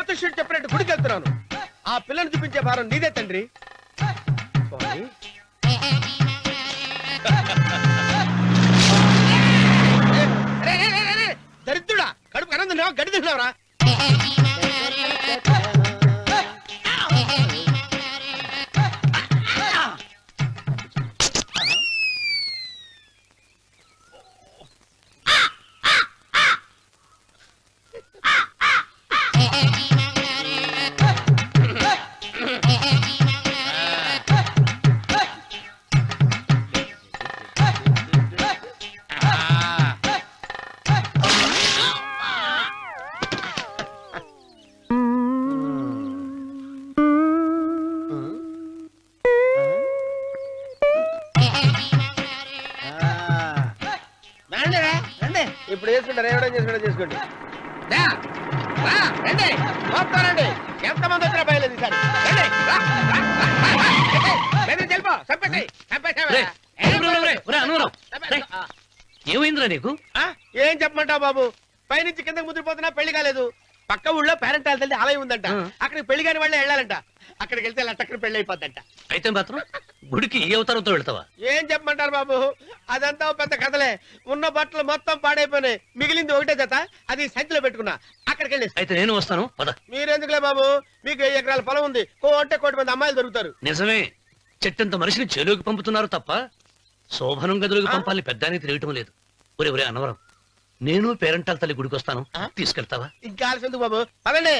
జ్యోతిష్యుడు చెప్పినట్టు గుడికి వెళ్తున్నాను. ఆ పిల్లని చూపించే భారం నీదే తండ్రి. స్వామి. దరిద్రుడా, కడుపు అన్నం తిన్నావా, గడ్డి తిన్నావరా? ఇప్పుడు చేసుకుంటారు, ఏమైనా చేసుకుంటా చేసుకోండి. రండి, ఎంతమంది వచ్చినా బయలుదేరి ఏమైందిరా నీకు? ఏం చెప్పమంటావు బాబు, పైనుంచి కిందకి ముద్రపోతున్నా పెళ్లి కాలేదు. పక్క ఊళ్ళో పేరెంట్ తల్లి ఆలయం ఉందంట, అక్కడికి పెళ్లి కాని వాళ్ళే వెళ్ళాలంట. అక్కడికి వెళ్తే లట్టక్కడి పెళ్లి అయిపోద్దంట. అయితే మాత్రం గుడికి ఏ అవతారంతో వెళ్తావా? ఏం చెప్పమంటారు బాబు, అదంతా పెద్ద కథలే. ఉన్న బట్టలు మొత్తం పాడైపోయినాయి, మిగిలింది ఒకటే జత, అది సంచిలో పెట్టుకున్నా. అక్కడికి వెళ్ళి అయితే నేను వస్తాను. మీరెందుకులే బాబు, మీకు 10 ఎకరాల పొలం ఉంది, కోటి మంది అమ్మాయిలు దొరుకుతారు. నిజమే, చెట్టంత మనిషిని చేలోకి పంపుతున్నారు తప్ప శోభనం గదులకు పంపాలని పెద్దానికి తెలియటం లేదు. ఒరే ఒరే అన్నవరం, నేను పేరెంటాల తల్లి గుడికి వస్తాను, తీసుకెళ్తావా? ఇంకా ఆలస్యం ఎందుకు బాబు, పదండి.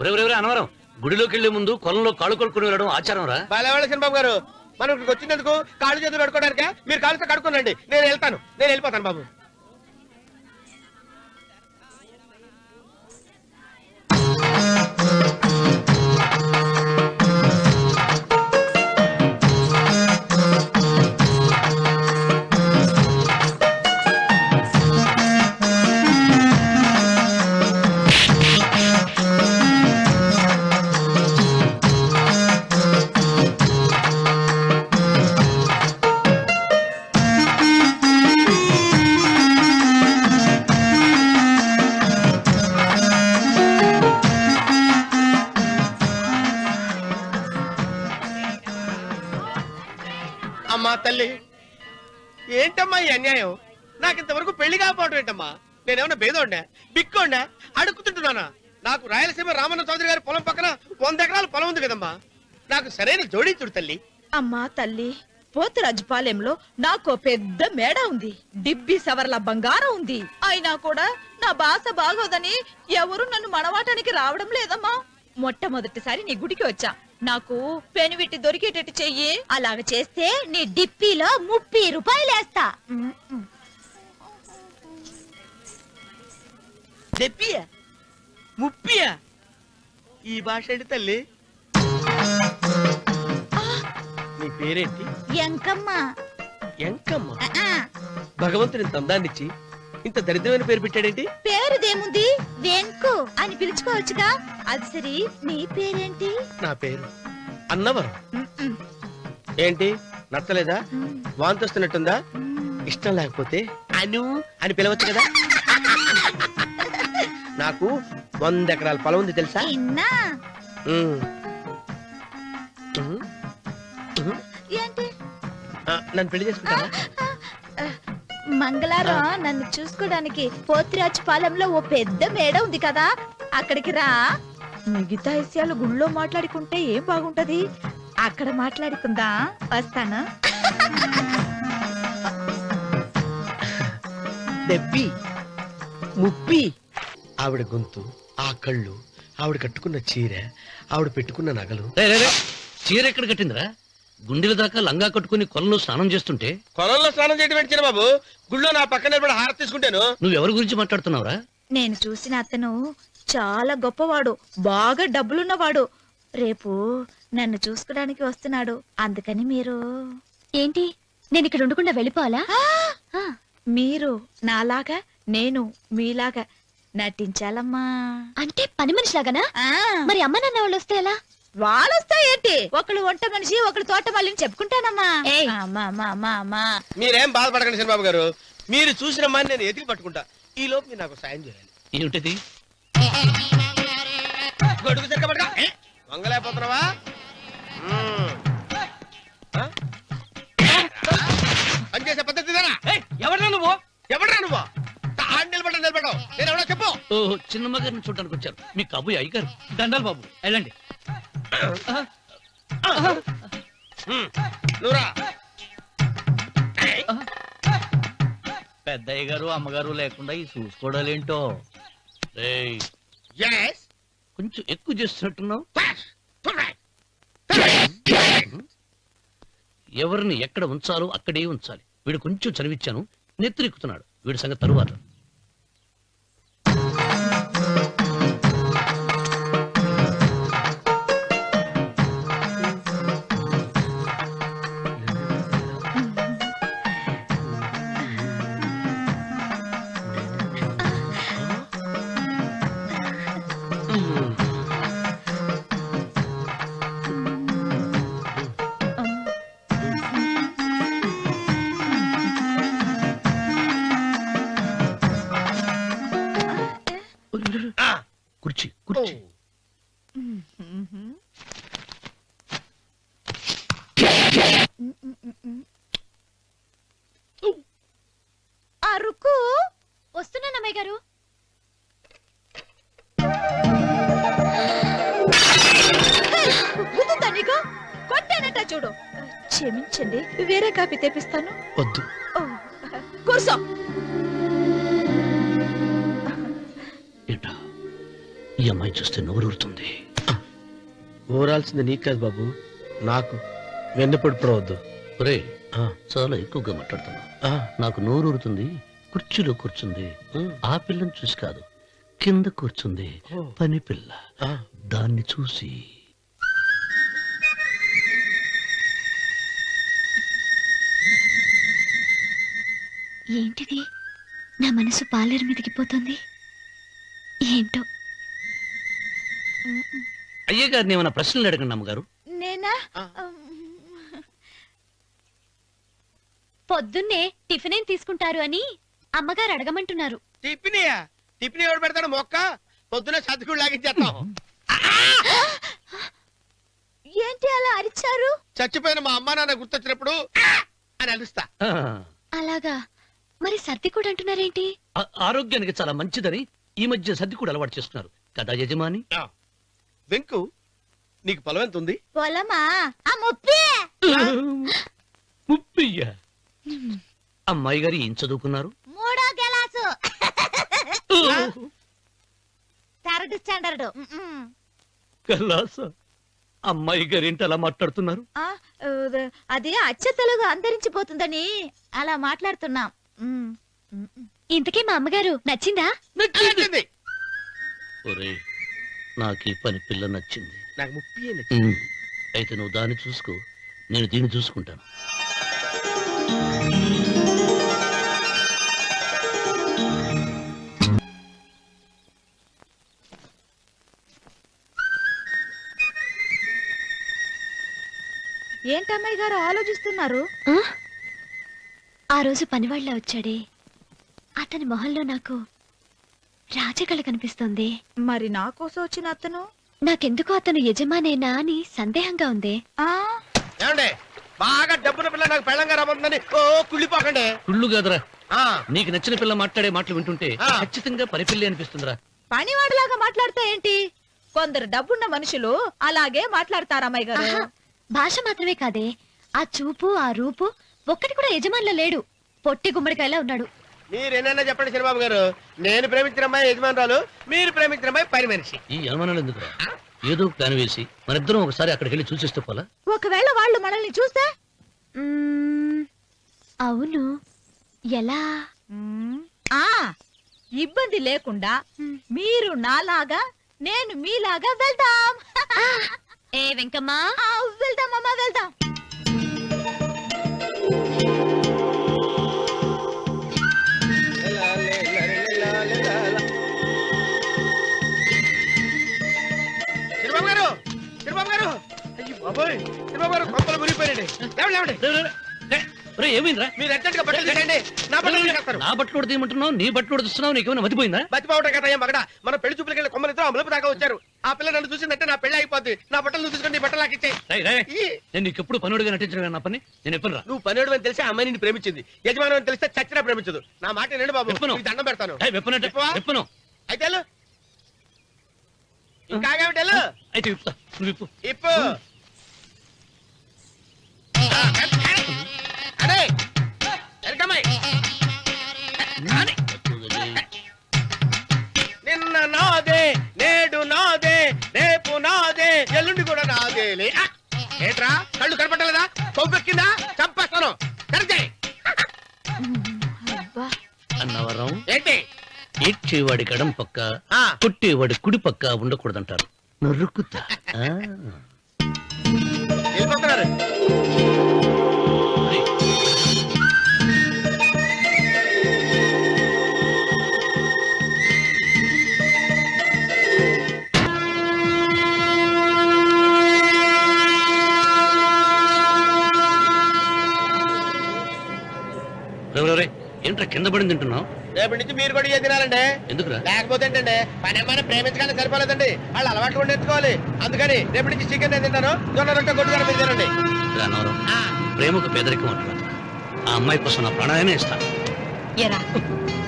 ఒరే ఒరే ఒరే అన్నవరం, గుడిలోకి వెళ్లే ముందు కొలంలో కాళ్ళు కొడుకుని వెళ్ళడం ఆచారం రా. బాలేవాళ్ళ బాబు గారు, మనం ఇక్కడికి వచ్చినందుకు కాళ్ళు చేతులు కడుక్కోవడానికే. మీరు కాళ్ళతో కడుక్కోనండి, నేను వెళ్ళిపోతాను బాబు. అమ్మా తల్లి, ఏంటమ్మా ఈ అన్యాయం? నాకింతవరకు పెళ్లి కాకపోవడం ఏంటమ్మా? నేనేమన్నా బేదోండా, బిక్కోండా, అడుక్కుతుంటున్నానా? నాకు రాయలసీమ రామన్న చౌదరి గారి పొలం పక్కన 100 ఎకరాల పొలం ఉంది కదమ్మా. నాకు సరైన జోడించుడు తల్లి. అమ్మా తల్లి, పోతురాజుపాలెంలో నాకు పెద్ద మేడ ఉంది, డిబ్బి సవర్ల బంగారం ఉంది. అయినా కూడా నా భాష బాగోదని ఎవరు నన్ను మనవాటానికి రావడం లేదమ్మా. మొట్టమొదటిసారి నీ గుడికి వచ్చా, నాకు పెనువిట్టి దొరికేటట్టు చెయ్యి. అలాగ చేస్తే నీ డిప్పిలో 30 రూపాయలు వేస్తా. డెప్పియా, ముప్పియా? ఈ భాష ఏంటి తల్లి? నీ పేరేంటి? ఎంకమ్మ. ఎంకమ్మ? భగవంతుని ఇంత అందాన్నిచ్చి ఇంత దరిద్రమైన పేరు పెట్టాడేంటి? పేరుదేముంది, వెంకు అని పిలుచుకోవచ్చుగా. అది సరి, నీ పేరేంటి? నా పేరు అన్నవరం. ఏంటి నచ్చలేదా? వాంతొస్తున్నట్టుందా? ఇష్టం లేకపోతే అను అని పిలవచ్చు కదా. నాకు 100 ఎకరాల పొలం ఉంది తెలుసా? ఏంటి? నన్ను పెళ్లి చేసుకుంటావా? మంగళారం నన్ను చూసుకోవడానికి పోతురాజుపాలెంలో ఓ పెద్ద మేడ ఉంది కదా, అక్కడికి రా. మిగతా విషయాలు గుళ్ళో మాట్లాడుకుంటే ఏం బాగుంటది, అక్కడ మాట్లాడుకుందా. వస్తానా? దెబ్బి ముప్పి. ఆవిడ గొంతు, ఆ కళ్ళు, ఆవిడ కట్టుకున్న చీర, ఆవిడ పెట్టుకున్న నగలు. చీర ఎక్కడ కట్టిందిరా? గుండెల దాకా లంగా కట్టుకుని కొలంలో స్నానం చేస్తుంటే. కొలంలో స్నానం చేయడం పెట్టిన బాబు, గుళ్ళో నా పక్కన నిలబడి హారతి తీసుకుంటాను. నువ్వెవరి గురించి మాట్లాడుతున్నావురా? నేను చూసిన అతను చాలా గొప్పవాడు, బాగా డబ్బులున్నవాడు. రేపు నన్ను చూసుకోవడానికి వస్తున్నాడు. అందుకని మీరు. ఏంటి, నేను ఇక్కడ ఉండకుండా వెళ్ళిపోవాలా? మీరు నాలాగా, నేను మీలాగా నటించాలమ్మా. అంటే పని మనిషిలాగానా? మరి అమ్మ నాన్న వాళ్ళు వస్తే ఎలా? వాళ్ళొస్తా ఏంటి, ఏంటి ఒకళ్ళు వంట మనిషి ఒకళ్ళు తోట మళ్ళీ చెప్పుకుంటానమ్మా అమ్మా అమ్మా అమ్మా అమ్మా. మీరేం బాధపడకండి చంద్రబాబు గారు, మీరు చూసిన మని నేను ఎతికి పట్టుకుంటా. ఈ లోపు మీరు నాకు సాయం చేయాలి. ఏమిటది? గొడుగు సరిగ్గా పట్టుకో. వంగలేకపోతున్నావా? పనిచేసే పద్ధతి ఎవరా నువ్వు? ఎవడరా నువ్వు? నిలబడ్డావు నేను ఎవడో చెప్పు. ఓ చిన్నమ్మ గారిని చూడడానికి వచ్చారు. మీ కబుయ్య అయ్యగారు. దండాలు బాబు, వెళ్ళండి. నువ్వురా. పెద్దయ్య గారు అమ్మగారు లేకుండా ఈ చూసుకోవడాలేంటో. ఏయ్, Yes. కొంచెం ఎక్కువ చేస్తున్నట్టున్నావు. ఎవరిని ఎక్కడ ఉంచాలో అక్కడే ఉంచాలి. వీడు కొంచెం చదివిచ్చాను, నెత్తిరెక్కుతున్నాడు. వీడి సంగతి తరువాత. కుర్చీ కుర్చీ. అరుకు వస్తున్నాను అమ్మాయి గారు. నీకు కొట్టానట చూడు. క్షమించండి, వేరే కాపీ తెప్పిస్తాను. వద్దు. ఓ, కూర్చో. ఏంటా ఈ అమ్మాయి చూస్తే నోరూరుతుంది. ఊరాల్సింది నీకు కాదు బాబు, నాకు. వెన్నపొడి పడవద్దు. ఒరే, చాలా ఎక్కువగా మాట్లాడుతున్నా. నాకు నోరూరుతుంది. కుర్చీలో కూర్చుంది. ఆ పిల్లని చూసి కాదు, కింద కూర్చుంది పని పిల్ల. దాన్ని చూసి ఏంటిది? నా మనసు పాలేరు మీదకి పోతుంది. ఏంటో. అయ్య గారిని ఏమైనా ప్రశ్నలు అడగండి అమ్మగారు. నేనా? పొద్దున్నే టిఫిన్ ఏం తీసుకుంటారు అని అమ్మగారు అడగమంటున్నారు. టిఫినియా? టిఫిన్ ఎవడు పెడతాడు? మొక్క పొద్దున సతుకుడు లాగించేస్తాం. ఏంటి అలా అరిచారు? చచ్చిపోయిన మా అమ్మా నాన్న గుర్తొచ్చినప్పుడు అని అలుస్తా. అలాగా? మరి సర్ది కూడా అంటున్నారేంటి? ఆరోగ్యానికి చాలా మంచిదని ఈ మధ్య సర్ది కూడా అలవాటు చేస్తున్నారు కదా యజమాని. వెంకు, నీకు పొలం ఎంత ఉంది? పొలమా? ఆ ముప్పి. ముప్పయ్య. అమ్మాయి గారు ఏం చదువుకున్నారు? 3వ క్లాసు, 3rd స్టాండర్డ్. కలాస. అమ్మాయి గారు ఏంటి అలా మాట్లాడుతున్నారు? అది అచ్చ తెలుగు అంతరించిపోతుందని అలా మాట్లాడుతున్నాం. ఇంతకీ మా అమ్మగారు నచ్చిందా? నచ్చింది. ఒరే, నాకు ఈ పని పిల్ల నచ్చింది. నాకు ముప్పి నచ్చింది. అయితే నువ్వు దాన్ని చూసుకో, నేను దీన్ని చూసుకుంటాను. ఏంటమ్మాయి గారు ఆలోచిస్తున్నారు? ఆ రోజు పనివాళ్ళ వచ్చాడే, అతని మొహంలో నాకు రాజకళ కనిపిస్తోంది. మరి నా కోసం వచ్చిన అతను? నాకెందుకో అతను యజమానేనా అని సందేహంగా ఉంది. ఏమండి, బాగా డబ్బున పిల్ల నాకు పెళ్ళంగా రాబోతుందని ఓ కుళ్ళిపోకండి. కుళ్ళు కాదురా, నీకు నచ్చిన పిల్ల మాట్లాడే మాటలు వింటుంటే ఖచ్చితంగా పరిపిల్లి అనిపిస్తుందిరా. పనివాడిలాగా మాట్లాడతా ఏంటి? కొందరు డబ్బున్న మనుషులు అలాగే మాట్లాడతారమ్మాయి గారు. భాష మాత్రమే కాదే, ఆ చూపు ఆ రూపు ఒక్కటి కూడా యజమానిలో లేడు. పొట్టి గుమ్మడికాయలా ఉన్నాడు. మీరేనన్నా చెప్పండి చంద్రబాబు గారు, నేను ప్రేమించిన అమ్మాయి యజమానురాలు, మీరు ప్రేమించిన అమ్మాయి పని మనిషి. ఈ అనుమానాలు ఎందుకురా? ఏదో ప్లాన్ వేసి మనిద్దరం ఒకసారి అక్కడికి వెళ్ళి చూసేస్తే పోలా? ఒకవేళ వాళ్ళు మనల్ని చూస్తే? అవును, ఎలా? ఇబ్బంది లేకుండా మీరు నాలాగా నేను మీలాగా వెళ్దాం. ఏ వెంకమ్మా, వెళ్దామమ్మా, వెళ్దాం. చంద్రబాబు గారు, చంద్రబాబు గారు, అయ్యో బాబోయ్, శివబాబు గారు కొంపలు మునిగిపోయారండి. లేవండి. ఏమైందిరా? మీరు అర్జెంట్ గా బట్టలు తీసేయండి. నా బట్టలు తీసేస్తారు. నా బట్టలు కూడా తీయమంటున్నావు, నీ బట్టలు కూడా తీస్తున్నావు, నీకేమైనా మతిపోయిందా? బతిపావటం కదా ఏం మగడ. మన పెళ్లి చూపులకి వెళ్ళి కొమ్మలు ఇద్దరు అమలుపు దాకా వచ్చారు. ఆ పిల్ల నన్ను చూసిందంటే నా పెళ్లి అయిపోద్ది. నా బట్టలు నువ్వు తీసుకొని నీ బట్టలు నాకు ఇచ్చేయి. నేను నీకు ఎప్పుడు పనుడిగా నటించడం నా పని. నేను ఎప్పుడు రా నువ్వు పనేడు అని తెలిసి ఆ అమ్మాయి నిన్ను ప్రేమించింది. యజమాని అని తెలిస్తే చచ్చినా ప్రేమించదు. నా మాట వినండి బాబు, విప్పను. నీకు దండం పెడతాను. విప్పనంటే విప్పను. అయితే వెళ్ళు. ఇంకా ఆగేమిటి వెళ్ళు. అయితే విప్పుతా, నువ్వు విప్పు. ఇప్పు. అరే ఎరకమ్మాయి. నిన్న నాదే, నేడు నాదే, రేపు నాదే, ఎల్లుండి కూడా నాదేలే. ఏంట్రా కళ్ళు కనపట్టలేదా? కొవ్వెక్కిందా? చంపేస్తాను. కరెక్టే. అన్నవరం ఏంటి? ఏడ్చేవాడి గడం పక్క ఆ. కొట్టేవాడి కుడి పక్క ఉండకూడదంటారు. నరుక్కుతా వెళ్ళిపోతున్నారు. ఏంట్రా కింద పడింది తింటున్నావు? రేపటి నుంచి మీరు కూడా తినాలండి. ఎందుకురా? లేకపోతే ఏంటంటే పని ఏమైనా ప్రేమించగానే సరిపోలేదండి. వాళ్ళు అలవాట్లు కూడా నేర్చుకోవాలి. అందుకని రేపటి నుంచి చికెన్ నేను తింటాను, జొన్న రొట్టె కొట్టుగా మీరు తినండి. అన్నవరం ప్రేమకు పేదరికం అంటారు. ఆ అమ్మాయి కోసం నా ప్రాణాయనే ఇస్తా. ఎరా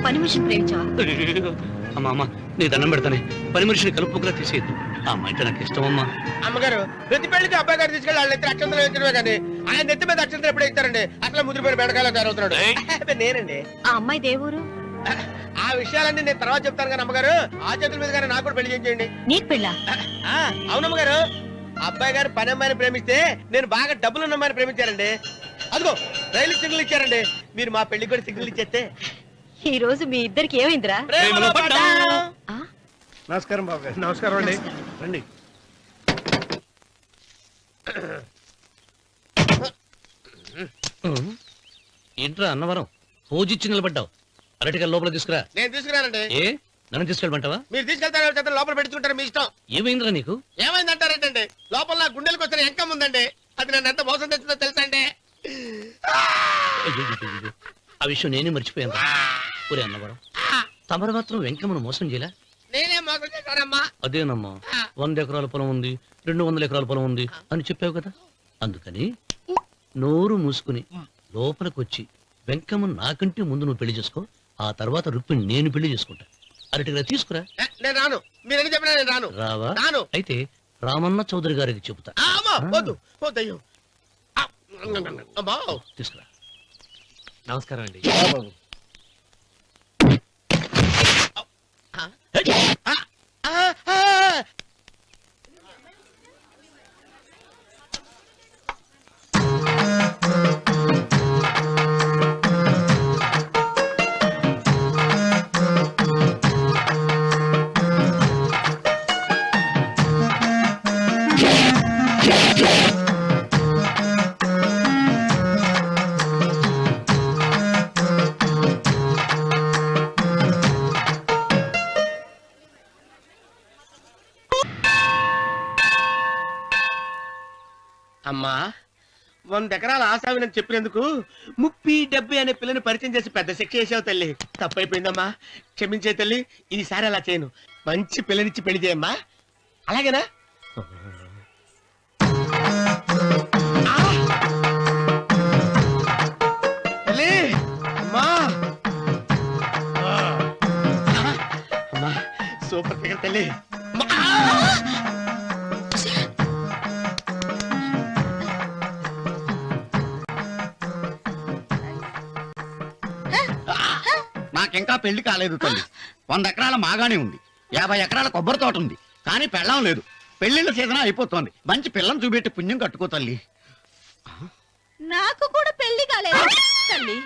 పని మనిషిని ప్రేమించావా? అమ్మా అమ్మ నీ దండం పెడతానే, పని మనిషిని కలుపుకులా తీసేయద్దు. ఆ అమ్మాయి అంటే నాకు ఇష్టమమ్మా. అమ్మగారు ప్రతి పెళ్లికి అబ్బాయి గారు తీసుకెళ్ళి వాళ్ళ ఎత్తి అక్షంతలు వేయించడమే కానీ ఆయన నెత్తి మీద అక్షంతలు ఎప్పుడే ఇస్తారండి. అసలు ముదిరిపోయిన బెడకాయలు తయారవుతున్నాడు. నేనండి. ఆ అమ్మాయి దేవురు ఆ విషయాలన్నీ నేను తర్వాత చెప్తాను కానీ అమ్మగారు ఆ చేతుల మీద కానీ నాకు కూడా పెళ్లి చేయండి. నీకు పెళ్ళా? అవునమ్మగారు, అబ్బాయి గారు పని అమ్మాయిని ప్రేమిస్తే నేను బాగా డబ్బులున్న అమ్మాయిని ప్రేమించారండి. అదిగో రైలు సిగ్నల్ ఇచ్చారండి. మీరు మా పెళ్లికి కూడా సిగ్నల్ ఇచ్చేస్తే. ఈ రోజు మీ ఇద్దరికి ఏమైందిరా? ప్రేమలో పడ్డాం. ఆ? నమస్కారం బాబు గారు. నమస్కారం అండి. రండి. ఏంట్రా అన్నవరం పూజిచ్చి నిలబడ్డావు? అరటిగా లోపల తీసుకురా. నేను తీసుకురానండి. ఏ నన్ను తీసుకెళ్ళమంటావా? మీరు తీసుకెళ్తారో చేత లోపల పెట్టుకుంటారు, మీ ఇష్టం. ఏమైందిరా నీకు? ఏమైందంటారేంటండి? లోపల నా గుండెలకు వచ్చిన ఎంకం ఉందండి. అది నన్ను ఎంత మోసం తెచ్చిందో తెలుసా అండి? అయ్యయ్యయ్యయ్యో. ఆ విషయం నేనే మర్చిపోయాను. ఒరే అన్నవరం, తమరు మాత్రం వెంకమ్మను మోసం చేయలే? నేనే మోసం చేశానమ్మా. అదేనమ్మా, 100 ఎకరాల పొలం ఉంది, 200 ఎకరాల పొలం ఉంది అని చెప్పావు కదా. అందుకని నోరు మూసుకుని లోపలికి వచ్చి వెంకమ్మను నాకంటే ముందు నువ్వు పెళ్లి చేసుకో. ఆ తర్వాత రుక్మిణి నేను పెళ్లి చేసుకుంటా. అరటిగా తీసుకురా. నేను రాను. మీరని చెప్పినా నేను రాను. రావా? రాను. అయితే రామన్న చౌదరి గారికి చెబుతా. అమ్మా వద్దు వద్దయ్యో. అమ్మా తీసుకురా. నమస్కారం అండి. అమ్మా 100 ఎకరాల ఆశావినని చెప్పినందుకు 30-70 అనే పిల్లని పరిచయం చేసి పెద్ద శిక్ష చేసావు తల్లి. తప్పైపోయిందమ్మా, క్షమించే తల్లి. ఈసారి అలా చేయను. మంచి పిల్లనిచ్చి పెళ్లి చేయమ్మా. అలాగేనా? తల్లి అమ్మా. అమ్మా సూపర్ ఫిగర్ తల్లి. నాకింకా పెళ్లి కాలేదు తల్లి. 100 ఎకరాల మాగానే ఉంది, 50 ఎకరాల కొబ్బరి తోట ఉంది, కానీ పెళ్ళం లేదు. పెళ్లిళ్ళ సీజన్ అయిపోతోంది. మంచి పిల్లని చూపెట్టి పుణ్యం కట్టుకో తల్లి. నాకు కూడా పెళ్లి కాలేదు తల్లి.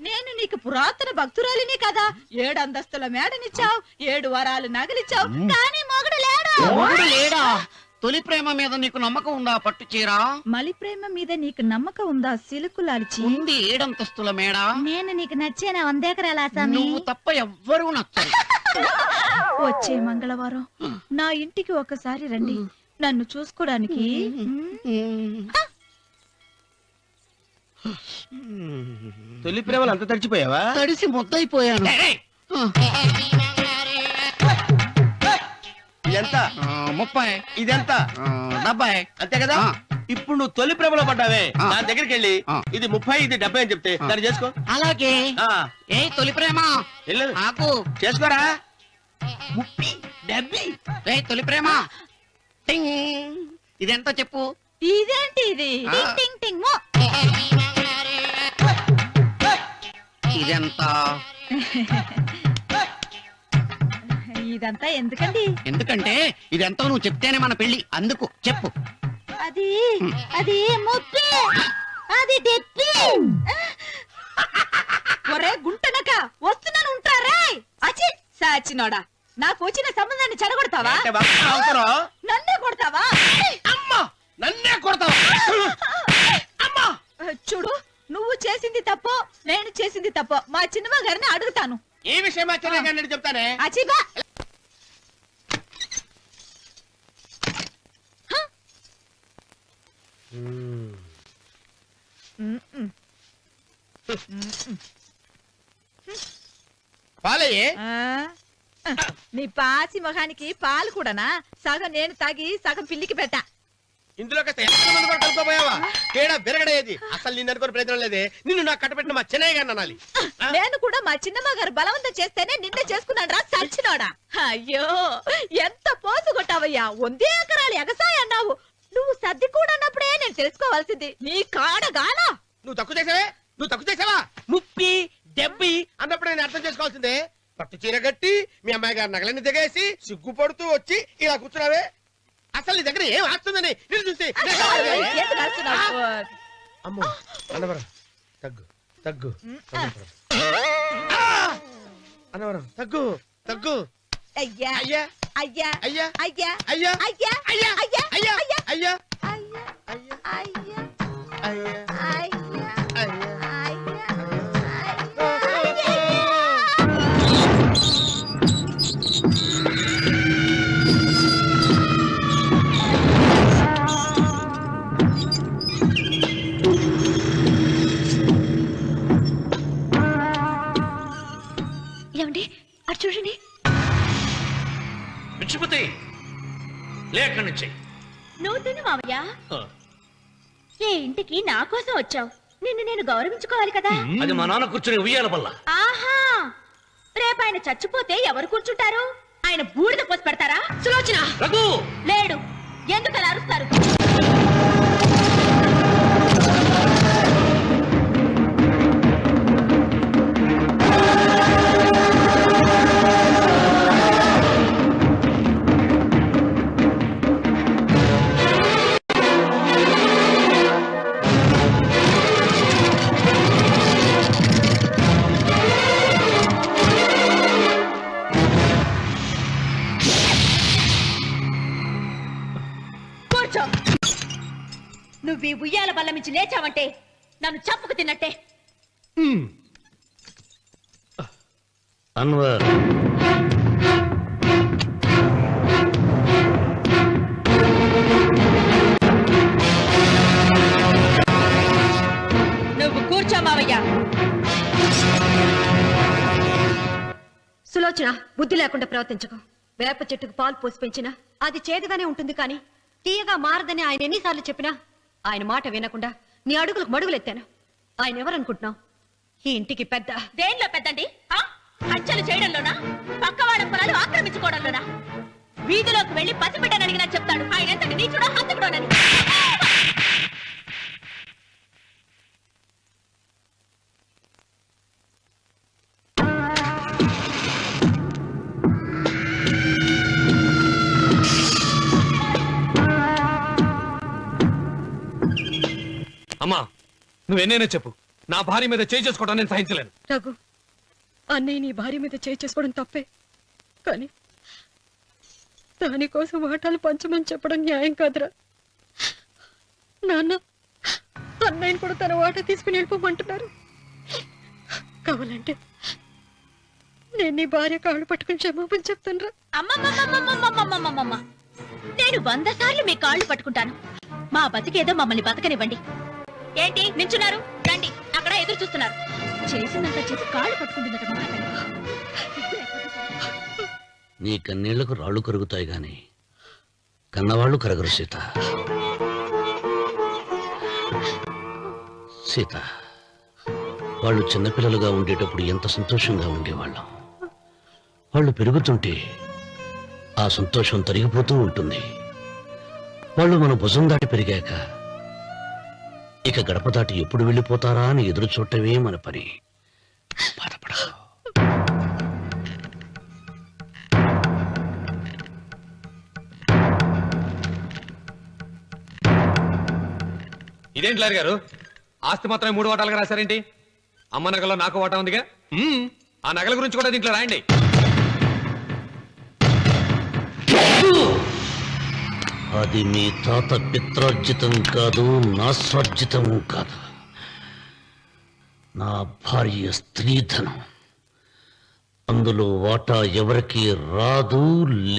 నేను నీకు పురాతన భక్తురాలిని కదా. 7 అంతస్తుల మేడనిచ్చావు, 7 వరాలు నగలిచ్చావు, కానీ మొగుడు లేడు. మొగుడు లేడా? తొలి ప్రేమ మీద నీకు నమ్మకం ఉందా? పట్టు చీరా మలి ప్రేమ మీద నీకు నమ్మకం ఉందా? సిలుకులాల్చి ఉంది. 7 అంతస్తుల మేడ. నేను నీకు నచ్చేనా 100 ఎకరాల ఆసామి? నువ్వు తప్ప ఎవ్వరూ నచ్చరు. వచ్చే మంగళవారం నా ఇంటికి ఒకసారి రండి. నన్ను చూసుకోవడానికి తొలి ప్రేమలు అంత తడిచిపోయావా? తడిసి ముద్దయిపోయాను. ఇదెంత? 30. ఇదెంత? 70. అంతే కదా? ఆ. ఇప్పుడు నువ్వు తొలి ప్రేమలో పడ్డావే, ఆ. దాని దగ్గరికి వెళ్ళి ఆ. ఇది 30 ఇది 70 అని చెప్తే దాన్ని చేసుకో. అలాగే. ఆ, ఏ తొలి ప్రేమ వెళ్ళు ఆకు. చేసుకోరా. 30 70. ఏ తొలి ప్రేమ టింగ్. ఇదెంత చెప్పు. ఇదేంటి ఇది? ఆ. టింగ్ టింగ్ టింగ్ మో. ఇదెంత. ఇదంతా ఎందుకండి? ఎందుకంటే ఇదెంతో నువ్వు చెప్తేనే మన పెళ్లి. అందుకు చెప్పు. అది అది ముప్పి, అది డెప్పి. ఒరే గుంటనక వస్తున్నాను ఉంటారా? అచి సాచినోడా, నాకు వచ్చిన సంబంధాన్ని చెడగొడతావా? అంటే బాగా అవసరం. నన్నే కొడతావా? అమ్మా, నన్నే కొడతావా? అమ్మా, చూడు, నువ్వు చేసింది తప్పో నేను చేసింది తప్పో మా చిన్నమ్మ గారిని అడుగుతాను. ఈ విషయం ఆశ్చర్యంగా చెప్తానే. అచిబా పాలయ్యే. నీ పాసి మొహానికి పాలు కూడానా? సగం నేను తాగి సగం పిల్లికి పెట్టా. ఇందులో కాస్త ఎంత మంది కూడా కలుపుకోపోయావా? తేడా విరగడేది. అసలు నిన్ను అనుకుని ప్రయత్నం లేదే. నిన్ను నాకు కట్టబెట్టిన మా చెన్నయ్య గారిని అనాలి. నేను కూడా మా చిన్నమ్మ గారు బలవంతం చేస్తేనే నిన్నే చేసుకున్నాడు రా సచ్చినోడా. అయ్యో ఎంత పోసు కొట్టావయ్యా. 100 ఎకరాలు ఎగసాయి అన్నావు. నువ్వు సర్ది కూడా అన్నప్పుడే నేను తెలుసుకోవాల్సింది. నీ కాడగానా? నువ్వు తక్కువ చేసావే, నువ్వు తక్కువ చేసావా? 30 70 అన్నప్పుడు నేను అర్థం చేసుకోవాల్సిందే. పట్టు చీర కట్టి మీ అమ్మాయి గారు నగలన్నీ దిగేసి సిగ్గుపడుతూ వచ్చి ఇలా కూర్చున్నావే. అసలు నీ దగ్గర ఏం ఆస్తుందని నేను చూసి ఎందుకు అరుస్తున్నావు? అమ్మో అన్నవరం తగ్గు తగ్గు. అన్నవరం తగ్గు తగ్గు. అయ్యా అయ్యా అయ్యా అయ్యా అయ్యా అయ్యా అయ్యా అయ్యా అయ్యా అయ్యా అయ్యా అయ్యా అయ్యా అయ్యా అయ్యా అయ్యా అయ్యా అయ్యా. ఏమండి అటు చూడండి. పిచ్చిపోతే లేక నుంచి నువ్వు తిను మావయ్య. ఏ ఇంటికి నా కోసం వచ్చావు, నిన్ను నేను గౌరవించుకోవాలి కదా. అది మా నాన్న కూర్చుని ఉయ్యాల వల్ల. ఆహా, రేపు ఆయన చచ్చిపోతే ఎవరు కూర్చుంటారు? ఆయన బూడిద పోసి పెడతారా? సులోచన రఘు లేడు, ఎందుకు అలా అరుస్తారు? కూర్చో. నువ్వు ఈ ఉయ్యాల బల్ల మించి లేచావంటే నన్ను చంపుకు తిన్నట్టే. అన్వర్ నువ్వు కూర్చో మావయ్య. సులోచన, బుద్ధి లేకుండా ప్రవర్తించకు. వేప చెట్టుకు పాలు పోసి పెంచినా అది చేదుగానే ఉంటుంది, కానీ తీయగా మారదని ఆయన ఎన్నిసార్లు చెప్పినా ఆయన మాట వినకుండా నీ అడుగులకు మడుగులెత్తాను. ఆయన ఎవరనుకుంటున్నావు? ఈ ఇంటికి పెద్ద. దేనిలో పెద్దండి? హత్యలు చేయడంలోనా? పక్క వాళ్ళ పొలాలు ఆక్రమించుకోవడంలోనా? వీధిలోకి వెళ్లి పసిబిడ్డని అడిగినా చెప్తాడు ఆయన ఎంతటి నీచుడో హంతకుడోనని. అమ్మా నువ్వెన్నైనా చెప్పు, నా భార్య మీద చేయి చేసుకోవడం నేను సహించలేను. రఘు, అన్నయ్య నీ భార్య మీద చేయి చేసుకోవడం తప్పే, కానీ దానికోసం వాటాలు పంచమని చెప్పడం న్యాయం కాదురా. నాన్న అన్నయ్యని కూడా తన వాటా తీసుకుని వెళ్ళిపోమంటున్నారు. కావాలంటే నేను నీ భార్య కాళ్ళు పట్టుకుని క్షమాపణ చెప్తాను రా. అమ్మమ్మమ్మమ్మమ్మమ్మమ్మమ్మమ్మ, నేను 100 సార్లు మీ కాళ్ళు పట్టుకుంటాను. మా బతికేదో మమ్మల్ని బతకనివ్వండి. ఏంటి నించున్నారు? రండి, అక్కడ ఎదురు చూస్తున్నారు. చేసిందంతా చేసి కాళ్ళు పట్టుకుంటుందట మహాతల్లి. నీ కన్నీళ్లకు రాళ్ళు కరుగుతాయి గాని కన్నవాళ్ళు కరగరు సీత. సీత, వాళ్ళు చిన్నపిల్లలుగా ఉండేటప్పుడు ఎంత సంతోషంగా ఉండేవాళ్ళం. వాళ్ళు పెరుగుతుంటే ఆ సంతోషం తరిగిపోతూ ఉంటుంది. వాళ్ళు మన భుజం దాటి పెరిగాక ఇక గడప దాటి ఎప్పుడు వెళ్ళిపోతారా అని ఎదురు చూడటమే మన పని. బాధపడ. ఇదేంటి లాయర్ గారు, ఆస్తి మాత్రమే 3 వాటాలుగా రాశారేంటి? అమ్మ నగలో నాకు వాటా ఉందిగా. ఆ నగల గురించి కూడా దీంట్లో రాయండి. అది మీ తాత పిత్రార్జితం కాదు, నా స్వార్జితం కాదు. నా భార్య స్త్రీధనం. అందులో వాటా ఎవరికి రాదు,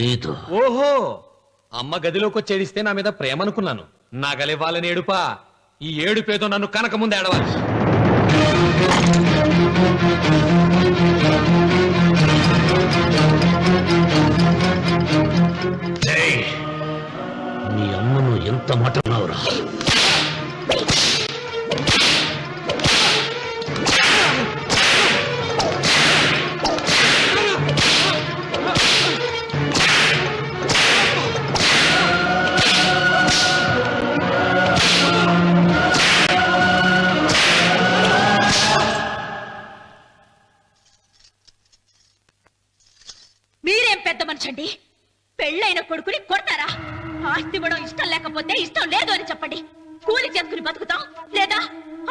లేదు. ఓహో, అమ్మ గదిలోకి వచ్చేడిస్తే నా మీద ప్రేమ అనుకున్నాను. నగలివ్వాలని ఏడుపా. ఈ ఏడుపేదో నన్ను కనక ముందు ఏడవాలి. మీ అమ్మను ఎంత మాట అన్నావురా? మీరేం పెద్ద మనిషండి? పెళ్ళైన కొడుకుని కొడతారా? ఆస్తి ఇవ్వడం ఇష్టం లేకపోతే ఇష్టం లేదు అని చెప్పండి. కూలి చేసుకుని బతుకుతాం, లేదా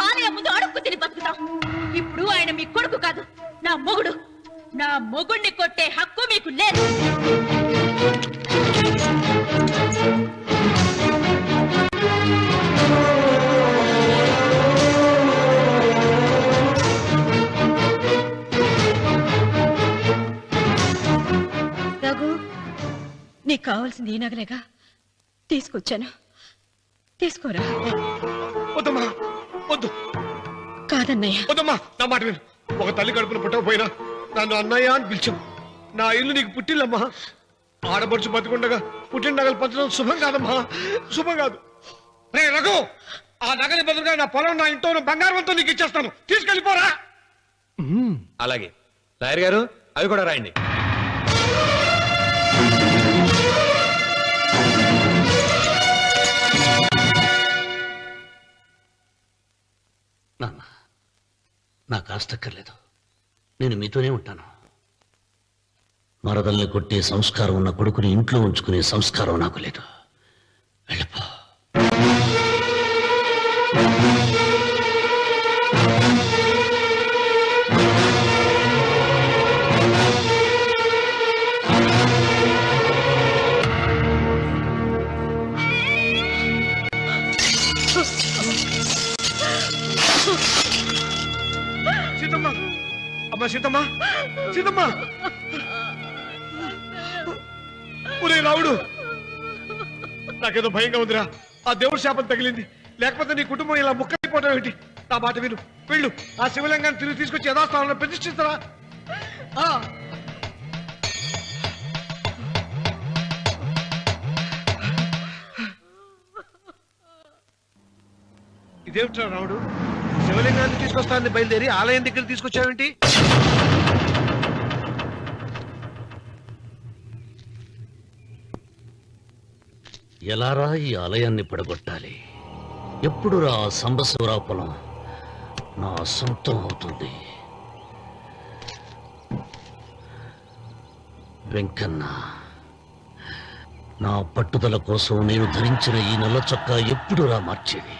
ఆలయం ముందు అడుక్కు తిని బతుకుతాం. ఇప్పుడు ఆయన మీ కొడుకు కాదు, నా మొగుడు. నా మొగుడిని కొట్టే హక్కు మీకు లేదు. రఘు, నీకు కావాల్సింది ఈ నగలేగా తీసుకొచ్చాను, తీసుకోరా. వద్దమ్మా, వద్దు. కాదన్నయ్య. వద్దమ్మా, నా మాట విను. ఒక తల్లి కడుపున పుట్టకపోయినా నన్ను అన్నయ్య అని పిలిచావు. నా ఇల్లు నీకు పుట్టిల్లమ్మా. ఆడపడుచు బతికుండగా పుట్టిన నగలు పంచడం శుభం కాదమ్మా, శుభం కాదు. రే రఘు, ఆ నగలి బదులుగా నా పొలం, నా ఇంట్లో ఉన్న బంగారంతో నీకు ఇచ్చేస్తాను. తీసుకెళ్ళిపోరా. అలాగే లాయర్ గారు, అవి కూడా రాయండి. నాన్న, నాకు ఆస్తక్కర్లేదు. నేను మీతోనే ఉంటాను. మరదల్ని కొట్టే సంస్కారం ఉన్న కొడుకుని ఇంట్లో ఉంచుకునే సంస్కారం నాకు లేదు. వెళ్ళిపో. సీతమ్మ, అమ్మ సీతమ్మ, సీతమ్మ. ఒరే రావుడు, నాకేదో భయంగా ఉందిరా. ఆ దేవుడి శాపం తగిలింది. లేకపోతే నీ కుటుంబం ఇలా ముక్కైపోవడం ఏంటి? నా మాట విను, వెళ్ళు. ఆ శివలింగాన్ని తిరిగి తీసుకొచ్చి యథాస్థానంలో ప్రతిష్ఠిస్తారా? ఇదేమిట్రా రావుడు, శివలింగాన్ని తీసుకొస్తానని బయలుదేరి ఆలయం దగ్గర తీసుకొచ్చావేంటి? ఎలారా ఈ ఆలయాన్ని పడగొట్టాలి? ఎప్పుడు రా సంబశివరావు పొలం నా సొంతం అవుతుంది? వెంకన్న, నా పట్టుదల కోసం నేను ధరించిన ఈ నల్ల చొక్కా ఎప్పుడు రా మార్చేది?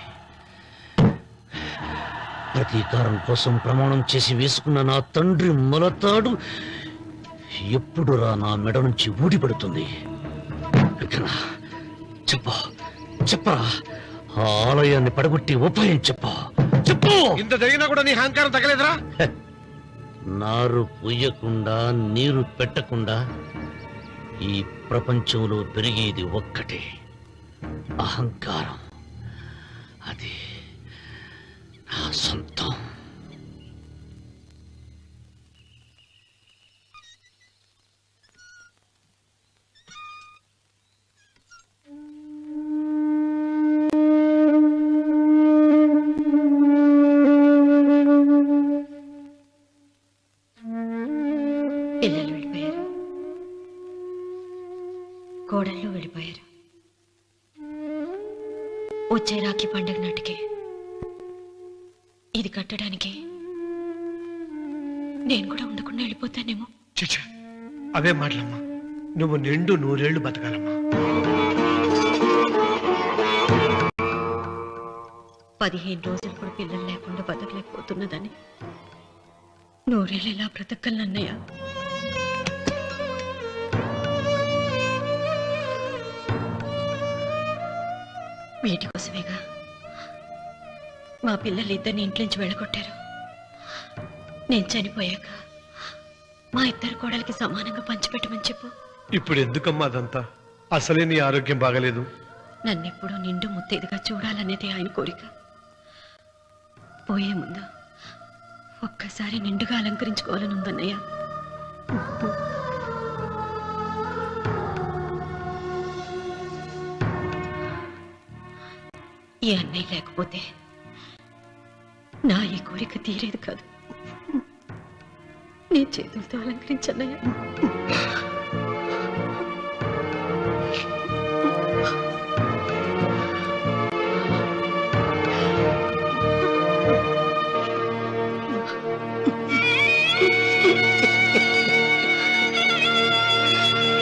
ప్రతీకారం కోసం ప్రమాణం చేసి వేసుకున్న నా తండ్రి మొలతాడు ఎప్పుడు రా నా మెడ నుంచి ఊడిపడుతుంది? వెంకన్న, చెప్పరా, ఆ ఆలయాన్ని పడగొట్టి ఉపాయం చెప్పు. ఇంత జరిగినా కూడా నీ అహంకారం తగ్గలేదురా? నారు పొయ్యకుండా నీరు పెట్టకుండా ఈ ప్రపంచంలో పెరిగేది ఒక్కటే, అహంకారం. అది నా సొంతం. పిల్లలు వెళ్ళిపోయారు, కోడళ్ళు వెళ్ళిపోయారు. వచ్చే రాఖీ పండుగ నాటికి ఇది కట్టడానికి నేను కూడా ఉండకుండా వెళ్ళిపోతానేమో. చిచ్చా, అవే మాటలమ్మా. నువ్వు నిండు 100 ఏళ్ళు బతకాలమ్మా. 15 రోజులు కూడా పిల్లలు లేకుండా బతకలేకపోతున్నదని 100 ఏళ్ళు ఎలా బ్రతకగలనన్నయ్య? వీటి కోసమేగా మా పిల్లలిద్దరిని ఇంట్లోంచి వెళ్ళగొట్టారు. నేను చనిపోయాక మా ఇద్దరు కోడలికి సమానంగా పంచిపెట్టమని చెప్పు. ఇప్పుడు ఎందుకమ్మా అదంతా? అసలే నీ ఆరోగ్యం బాగలేదు. నన్నెప్పుడు నిండు ముత్తైదుగా చూడాలనేది ఆయన కోరిక. పోయే ముందు ఒక్కసారి నిండుగా అలంకరించుకోవాలని ఉందన్నయ్య. ఈ అన్నయ్య లేకపోతే నా ఈ కోరిక తీరేది కాదు. నీ చేతులతో అలంకరించన్నయ్య.